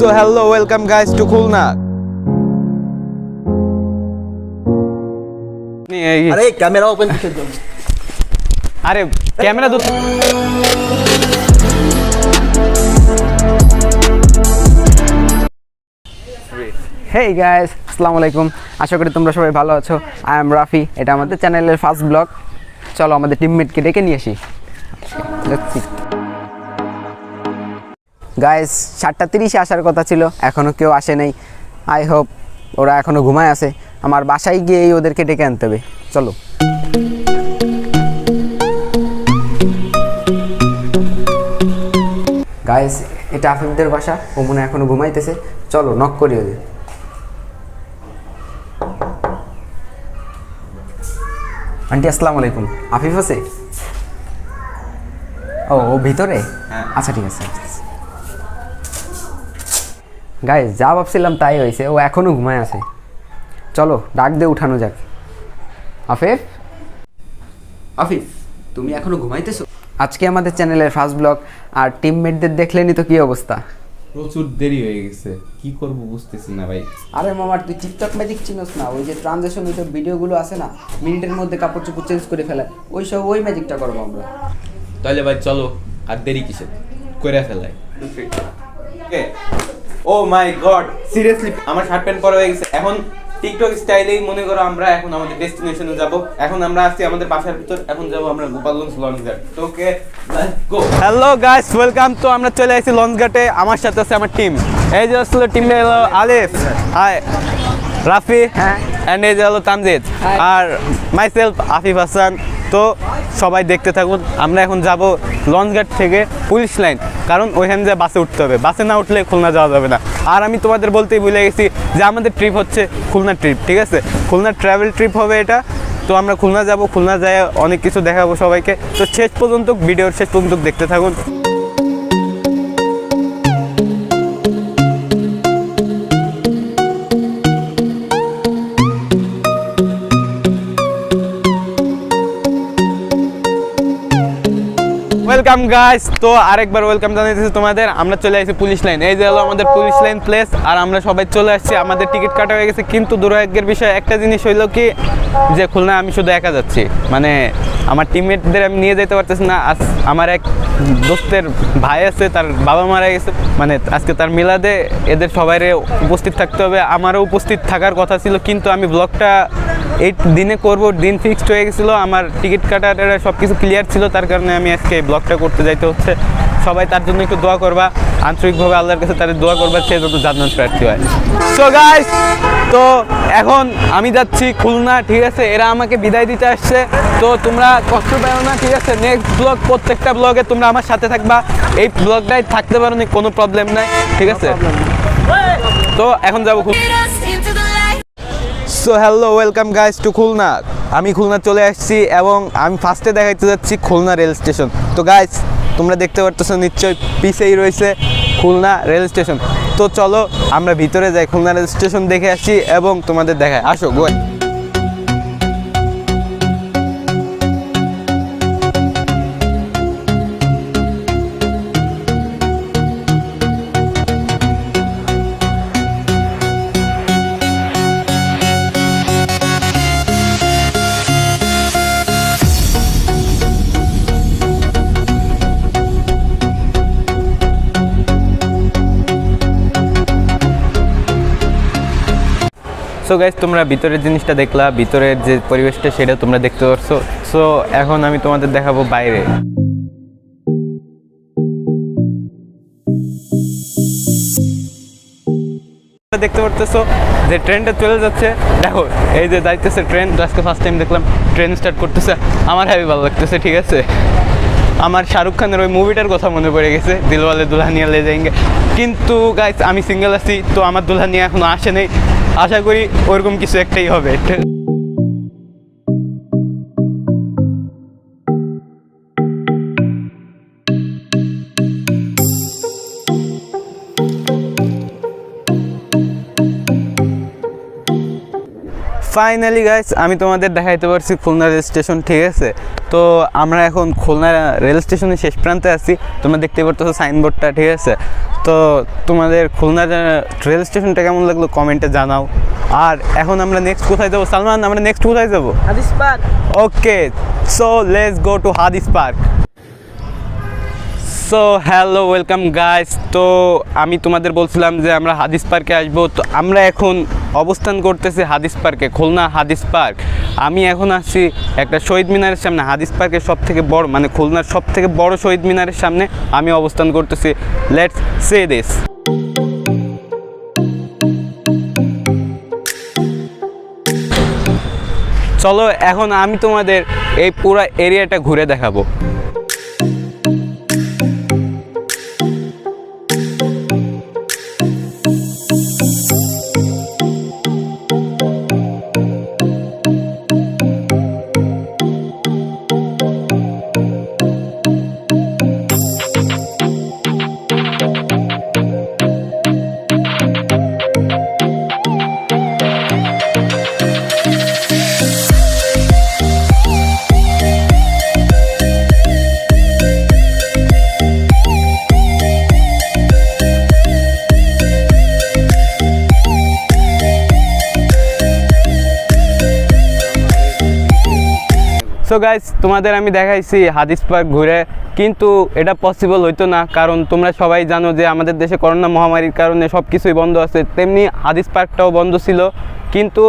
So hello, welcome guys to Khulna. अरे camera open किसने दो? अरे कैमरा दो। হেই গাইস, আসসালামু আলাইকুম। আশা করি তোমরা সবাই ভালো আছো। I am Rafi. এটা আমাদের চ্যানেলের ফার্স্ট ব্লগ। চলো আমাদের টিমমেটকে ডেকে নিয়ে আসি। গাইস 7:30 আসার কথা ছিল, এখনও কেউ আসে নাই। আই হোপ ওরা এখনও ঘুমায় আছে। আমার বাসায় গিয়েই ওদেরকে ডেকে আনতে হবে। চলো। গাইস, এটা আফিফদের বাসা। ও মনে হয় এখনও ঘুমাইতেছে। চলো নক করি ওদের। আন্টি আসসালামু আলাইকুম। আফিফ আছে? ও ভিতরে? আচ্ছা ঠিক আছে। গাইস, যা ভাবছিলাম তাই হয়েছে। ও এখনও ঘুমায় আছে। চলো ডাক দিয়ে উঠানো যাক। আফিফ, আফিফ তুমি এখনো ঘুমাইতেছো? আজকে আমাদের চ্যানেলের ফার্স্ট ব্লগ, আর টিমমেটদের দেখলেনই তো কি অবস্থা। প্রচুর দেরি হয়ে গেছে, কি করব বুঝতেছি না ভাই। আরে মামার, তুই টিকটক ম্যাজিক চিনোস না? ওই যে ট্রানজেকশন, ওইসব ভিডিওগুলো আছে না, মিনিটের মধ্যে কাপড় চোপড় চেঞ্জ করে ফেলে, ওই ম্যাজিকটা করবো আমরা। তাহলে ভাই চলো, আর দেরি কিসের, করে ফেলাই। ও মাই গড, সিরিয়াসলি আমার শার্ট প্যান্ট পরা হয়ে গেছে। এখন টিকটক স্টাইলেই মনে করো আমরা এখন আমাদের ডেস্টিনেশনে যাব। এখন আমরা আসছি আমাদের বাসার ভিতর, এখন যাব আমরা গোপালগঞ্জ লঞ্চঘাট। তো okay, let's go. Hello guys, welcome. তো আমরা চলে আসছি লঞ্চঘাটে। আমার সাথে আছে আমার টিম। এই যে আসলে টিমে হলো আলিফ, হাই, রাফি, হ্যাঁ, এন্ড এই যে হলো তামজিদ, আর মাইসেলফ আফিফ হাসান। তো সবাই দেখতে থাকুন। আমরা এখন যাব লঞ্চঘাট থেকে পুলিশ লাইন, কারণ ওইখানে যে বাসে উঠতে হবে। বাসে না উঠলে খুলনা যাওয়া যাবে না। আর আমি তোমাদের বলতেই ভুলে গেছি যে আমাদের ট্রিপ হচ্ছে খুলনা ট্রিপ, ঠিক আছে? খুলনা ট্রাভেল ট্রিপ হবে এটা। তো আমরা খুলনা যাব, খুলনা যায় অনেক কিছু দেখাবো সবাইকে। তো শেষ পর্যন্ত, ভিডিওর শেষ পর্যন্ত দেখতে থাকুন। Welcome guys. তো আরেকবার ওয়েলকাম জানাইতেছি তোমাদের। আমরা চলে আসছি পুলিশ লাইন। এই যে হলো আমাদের পুলিশ লাইন প্লেস, আর আমরা সবাই চলে আসছি। আমাদের টিকিট কাটা হয়ে গেছে, কিন্তু দুর্ভাগ্যের বিষয় একটা জিনিস হইলো কি, যে খুলনা আমি শুধু একা যাচ্ছি, মানে আমার টিমমেটদের আমি নিয়ে যেতে পারতেছি না। আমার এক দোস্তের ভাই আছে, তার বাবা মারা গেছে, মানে আজকে তার মিলাদে। এদের সবাইরে উপস্থিত থাকতে হবে। আমারও উপস্থিত থাকার কথা ছিল, কিন্তু আমি ব্লগটা এই দিনে করব, দিন ফিক্সড হয়ে গেছিলো। আমার টিকিট কাটার সব কিছু ক্লিয়ার ছিল, তার কারণে আমি আজকে এই ব্লগটা করতে যাইতে হচ্ছে। সবাই তার জন্য একটু দোয়া করবা, আন্তরিকভাবে আল্লাহর কাছে তাদের দোয়া করবা, সে যত জান্নাত প্রার্থী হয়। সো গাইস, তো এখন আমি যাচ্ছি খুলনা, ঠিক আছে? এরা আমাকে বিদায় দিতে আসছে। তো তোমরা কষ্ট পাও না, ঠিক আছে? নেক্সট ব্লগ, প্রত্যেকটা ব্লগে তোমরা আমার সাথে থাকবা। এই ব্লগটাই থাকতে পারো না, কোনো প্রবলেম নাই, ঠিক আছে? তো এখন যাবো Khulna. So hello, welcome guys to Khulna. আমি খুলনা চলে আসছি, এবং আমি ফার্স্টে দেখাইতে যাচ্ছি খুলনা রেল স্টেশন। তো গাইস, তোমরা দেখতে পারতেছো নিশ্চয়ই পিছেই রয়েছে খুলনা রেল স্টেশন। তো চলো আমরা ভিতরে যাই, খুলনা রেল স্টেশন দেখে আসি এবং তোমাদের দেখাই। আসো গোয়। সো গাইস, তোমরা ভিতরের জিনিসটা দেখলা, ভিতরের যে পরিবেশটা সেটা তোমরা দেখতে পারছো। সো এখন আমি তোমাদের দেখাবো বাইরে। দেখতে পারতেছো যে ট্রেনটা চলে যাচ্ছে। দেখো, এই যে যাইতেছে ট্রেন। আজকে ফার্স্ট টাইম দেখলাম ট্রেন স্টার্ট করতেছে। আমার হেবি ভালো লাগতেছে, ঠিক আছে? আমার শাহরুখ খানের ওই মুভিটার কথা মনে পড়ে গেছে, দিলওয়ালে দুলহানিয়া লে যায়েঙ্গে। কিন্তু গাইস, আমি সিঙ্গেল আছি, তো আমার দুলহানিয়া এখনো আসে নেই। আশা করি ওরকম কিছু একটাই হবে। ফাইনালি গাইস আমি তোমাদের দেখাইতে পারছি খুলনা রেল স্টেশন, ঠিক আছে। তো আমরা এখন খুলনা রেল স্টেশনের শেষ প্রান্তে আছি, তোমরা দেখতে পারতেছো সাইনবোর্ডটা, ঠিক আছে। তো তোমাদের খুলনা রেল স্টেশনটা কেমন লাগলো কমেন্টে জানাও। আর এখন আমরা নেক্সট কোথায় যাবো সালমান? আমরা নেক্সট কোথায় যাবো? Hadis park. Okay, so let's go to Hadis park. So hello, welcome guys. তো আমি তোমাদের বলছিলাম যে আমরা হাদিস পার্কে আসবো। তো আমরা এখন অবস্থান করতেছি হাদিস পার্কে, খুলনা হাদিস পার্ক। আমি এখন আসছি একটা শহীদ মিনারের সামনে, হাদিস পার্কের সব থেকে বড় মানে খুলনার সব থেকে বড় শহীদ মিনারের সামনে আমি অবস্থান করতেছি। Let's say this. চলো এখন আমি তোমাদের এই পুরো এরিয়াটা ঘুরে দেখাবো। সো গাইস তোমাদের আমি দেখাইছি হাদিস পার্ক ঘুরে, কিন্তু এটা পসিবল হইতো না, কারণ তোমরা সবাই জানো যে আমাদের দেশে করোনা মহামারীর কারণে সব কিছুই বন্ধ আছে, তেমনি হাদিস পার্কটাও বন্ধ ছিল। কিন্তু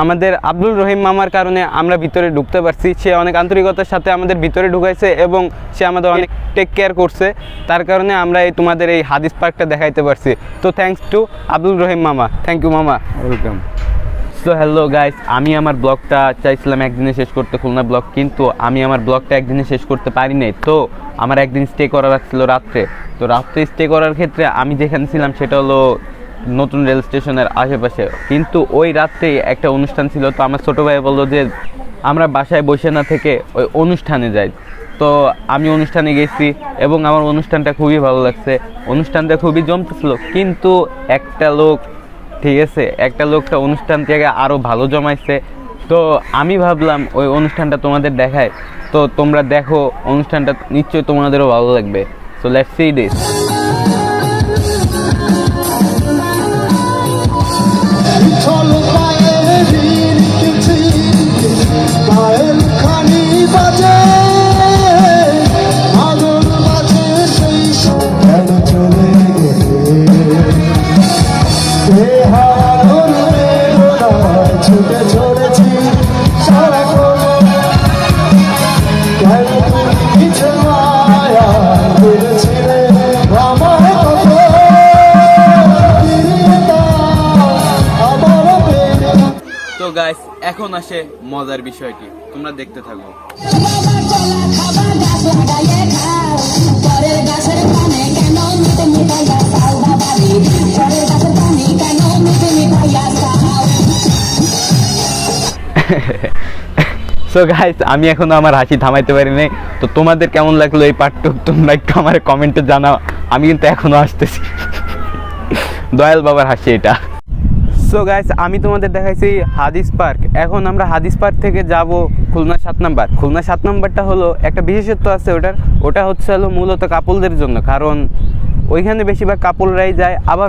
আমাদের আব্দুল রহিম মামার কারণে আমরা ভিতরে ঢুকতে পারছি। সে অনেক আন্তরিকতার সাথে আমাদের ভিতরে ঢুকাইছে এবং সে আমাদের অনেক টেক কেয়ার করছে, তার কারণে আমরা তোমাদের এই হাদিস পার্কটা দেখাইতে পারছি। তো থ্যাঙ্কস টু আব্দুল রহিম মামা, থ্যাংক ইউ মামা, ওয়েলকাম। সো হ্যালো গাইস, আমি আমার ব্লগটা চাইছিলাম একদিনে শেষ করতে, খুলনা ব্লগ, কিন্তু আমি আমার ব্লগটা একদিনে শেষ করতে পারি নাই। তো আমার একদিন স্টে করা রাখছিল রাত্রে। তো রাত্রে স্টে করার ক্ষেত্রে আমি যেখানে ছিলাম সেটা হলো নতুন রেল স্টেশনের আশেপাশে, কিন্তু ওই রাত্রে একটা অনুষ্ঠান ছিল। তো আমার ছোটো ভাই বললো যে আমরা বাসায় বসে না থেকে ওই অনুষ্ঠানে যাই। তো আমি অনুষ্ঠানে গেছি এবং আমার অনুষ্ঠানটা খুবই ভালো লাগছে, অনুষ্ঠানটা খুবই জমতেছিল। কিন্তু একটা লোক, ঠিক আছে, একটা লোকটা অনুষ্ঠান থেকে আরও ভালো জমাইছে। তো আমি ভাবলাম ওই অনুষ্ঠানটা তোমাদের দেখায়, তো তোমরা দেখো অনুষ্ঠানটা, নিশ্চয়ই তোমাদেরও ভালো লাগবে। So let's see this. তো গাইস এখন আসে মজার বিষয়টি, তোমরা দেখতে থাকো। সো গাইস আমি এখনো আমার হাসি থামাইতে পারি নাই। তো তোমাদের কেমন লাগলো এই পার্টটুক তোমরা একটু আমার কমেন্টে জানাও। আমি কিন্তু এখনো আসতেছি, দয়াল বাবার হাসি এটা। সো গাইস আমি তোমাদের দেখাইছি হাদিস পার্ক। এখন আমরা হাদিস পার্ক থেকে যাব খুলনা 7 নাম্বার। খুলনা 7 নাম্বারটা হলো একটা বিশেষত্ব আছে ওটা হচ্ছে হলো মূলত কাপলদের জন্য, কারণ ওইখানে বেশিরভাগ কাপলরাই যায়, আবার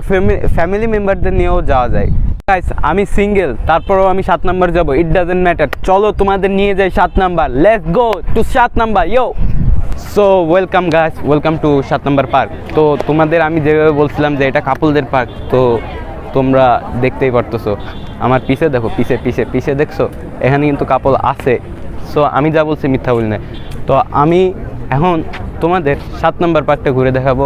ফ্যামিলি মেম্বারদের নিয়েও যাওয়া যায়। গাইস আমি সিঙ্গেল, তারপরেও আমি 7 নাম্বার যাব, ইট ডাজেন্ট ম্যাটার। চলো তোমাদের নিয়ে যাই 7 number, let's go two 7 number yo. So welcome guys, welcome to 7 number park. তো তোমাদের আমি যেভাবে বলছিলাম যে এটা কাপলদের পার্ক, তো তোমরা দেখতেই পারতেছো আমার পিছে দেখো, পিছে দেখছো, এখানে কিন্তু কাপল আছে। সো আমি যা বলছি মিথ্যা বলি না। তো আমি এখন তোমাদের 7 নাম্বার পার্কটা ঘুরে দেখাবো।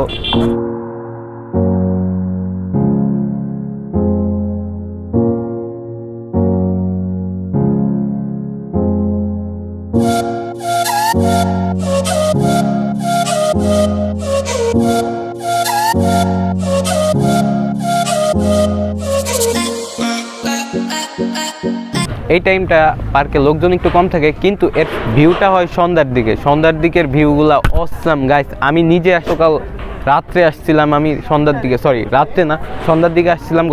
এই টাইমটা পার্কে লোকজন একটু কম থাকে, কিন্তু এর ভিউটা হয় সন্ধ্যার দিকে। সন্ধ্যার দিকের ভিউগুলা অসাম গাইস। আমি নিজে সকাল রাত্রে আসছিলাম আমি সন্ধ্যার দিকে, সরি রাত্রে না, সন্ধ্যার দিকে আসছিলাম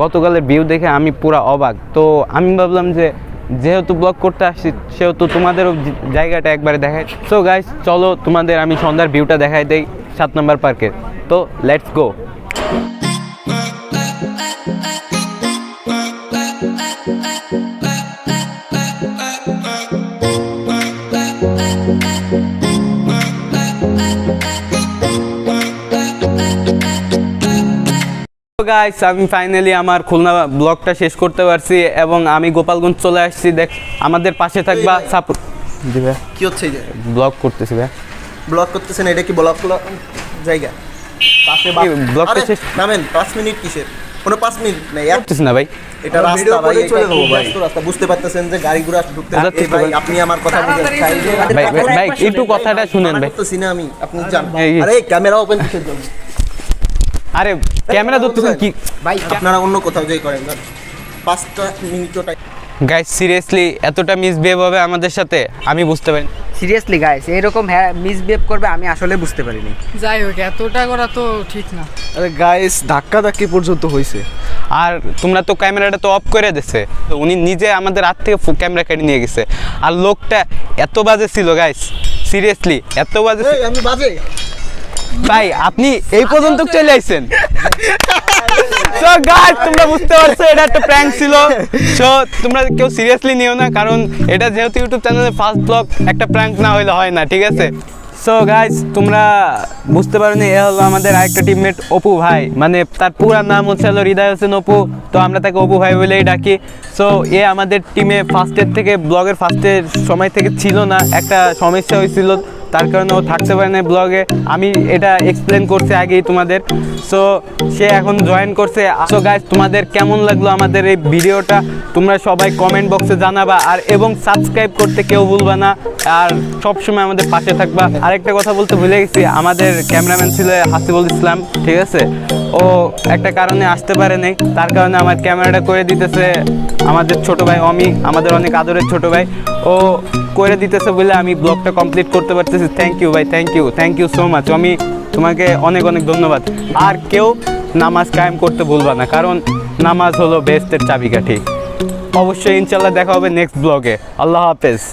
গতকালের ভিউ দেখে আমি পুরা অবাক। তো আমি ভাবলাম যে যেহেতু ব্লগ করতে আসছি সেহেতু তোমাদেরও জায়গাটা একবারে দেখাই। সো গাইস চলো তোমাদের আমি সন্ধ্যার ভিউটা দেখাই দেই 7 নম্বর পার্কের। তো লেটস গো। গাইস আমি ফাইনালি আমার খুলনা ব্লগটা শেষ করতে পারছি এবং আমি গোপালগঞ্জ চলে আসছি। দেখ আমাদের পাশে থাকবা, সাপোর্ট দিবে। কি হচ্ছে এই যে ব্লগ করতেছি ভাই, ব্লক করতেছেন? এটা কি ব্লক জায়গা? পাশে ব্লগটা শেষ নামেন। 5 মিনিট কিসের? কোনো 5 মিনিট নেই। করতেছি না ভাই, এটা রাস্তা ভাই, চলে যাবো ভাই। রাস্তা বুঝতে পারতেছেন যে গাড়ি ঘোড়া ঢুকতে। যাচ্ছে তো ভাই ভাই। আপনি আমার কথা বুঝেন। ভাই ভাই একটু কথাটা শুনেন ভাই। করতেছি না আমি, আপনি জান। এই যে। আরে ক্যামেরা ওপেন কিসের জন্য? আরে ক্যামেরা ধরতেছেন কি ভাই আপনারা অন্য কোথাও যাই করেন না। 5টা মিনিটও টাইম। গাইস সিরিয়াসলি এতটা মিসবিহেভ হবে আমাদের সাথে আমি বুঝতে পারি। সিরিয়াসলি গাইস এরকম মিসবিহেভ করবে আমি আসলে বুঝতে পারিনি। যাই হোক এতটা করা তো ঠিক না। আরে গাইস ধাক্কা ধাক্কি পর্যন্ত হয়েছে। আর তোমরা তো ক্যামেরাটা তো অফ করে দিছে, তো উনি নিজে আমাদের হাত থেকে ক্যামেরা কেটে নিয়ে গেছে। আর লোকটা এত বাজে ছিল গাইস, সিরিয়াসলি এত বাজে এই আমি বাজে। ভাই আপনি এই পর্যন্ত চলে আইছেন। সো গাইস তোমরা বুঝতে পারছো এটা একটা প্র্যাঙ্ক ছিল। সো তোমরা কেউ সিরিয়াসলি নিও না, কারণ এটা যেহেতু ইউটিউব চ্যানেলের ফার্স্ট ব্লগ, একটা প্র্যাঙ্ক না হইলে হয় না, ঠিক আছে? সো গাইস তোমরা বুঝতে পারোনি, এ হলো আমাদের আরেকটা টিমমেট অপু ভাই, মানে তার পুরা নাম হচ্ছে হলো হৃদয় হোসেন অপু, তো আমরা তাকে অপু ভাই বলেই ডাকি। সো এ আমাদের টিমে ফার্স্টের থেকে ব্লগের ফার্স্টের সময় থেকে ছিল না, একটা সমস্যা হয়েছিল তার কারণে ও থাকতে পারে না ব্লগে। আমি এটা এক্সপ্লেন করছি আগেই তোমাদের। সো সে এখন জয়েন করছে। সো গাইস তোমাদের কেমন লাগলো আমাদের এই ভিডিওটা তোমরা সবাই কমেন্ট বক্সে জানাবা, আর এবং সাবস্ক্রাইব করতে কেউ ভুলবা না, আর সবসময় আমাদের পাশে থাকবা। আরেকটা কথা বলতে ভুলে গেছি, আমাদের ক্যামেরাম্যান ছিল হাসিবুল ইসলাম, ঠিক আছে? ও একটা কারণে আসতে পারে নাই, তার কারণে আমার ক্যামেরাটা করে দিতেছে আমাদের ছোট ভাই অমি, আমাদের অনেক আদরের ছোট ভাই। ও করে দিতেছে বলে আমি ব্লগটা কমপ্লিট করতে পারতেছি। থ্যাংক ইউ ভাই, থ্যাংক ইউ সো মাচ। আমি তোমাকে অনেক অনেক ধন্যবাদ। আর কেউ নামাজ কায়েম করতে ভুলবা না, কারণ নামাজ হলো বেহেশতের চাবিকাঠি। অবশ্যই ইনশাল্লাহ দেখা হবে নেক্সট ব্লগে। আল্লাহ হাফেজ।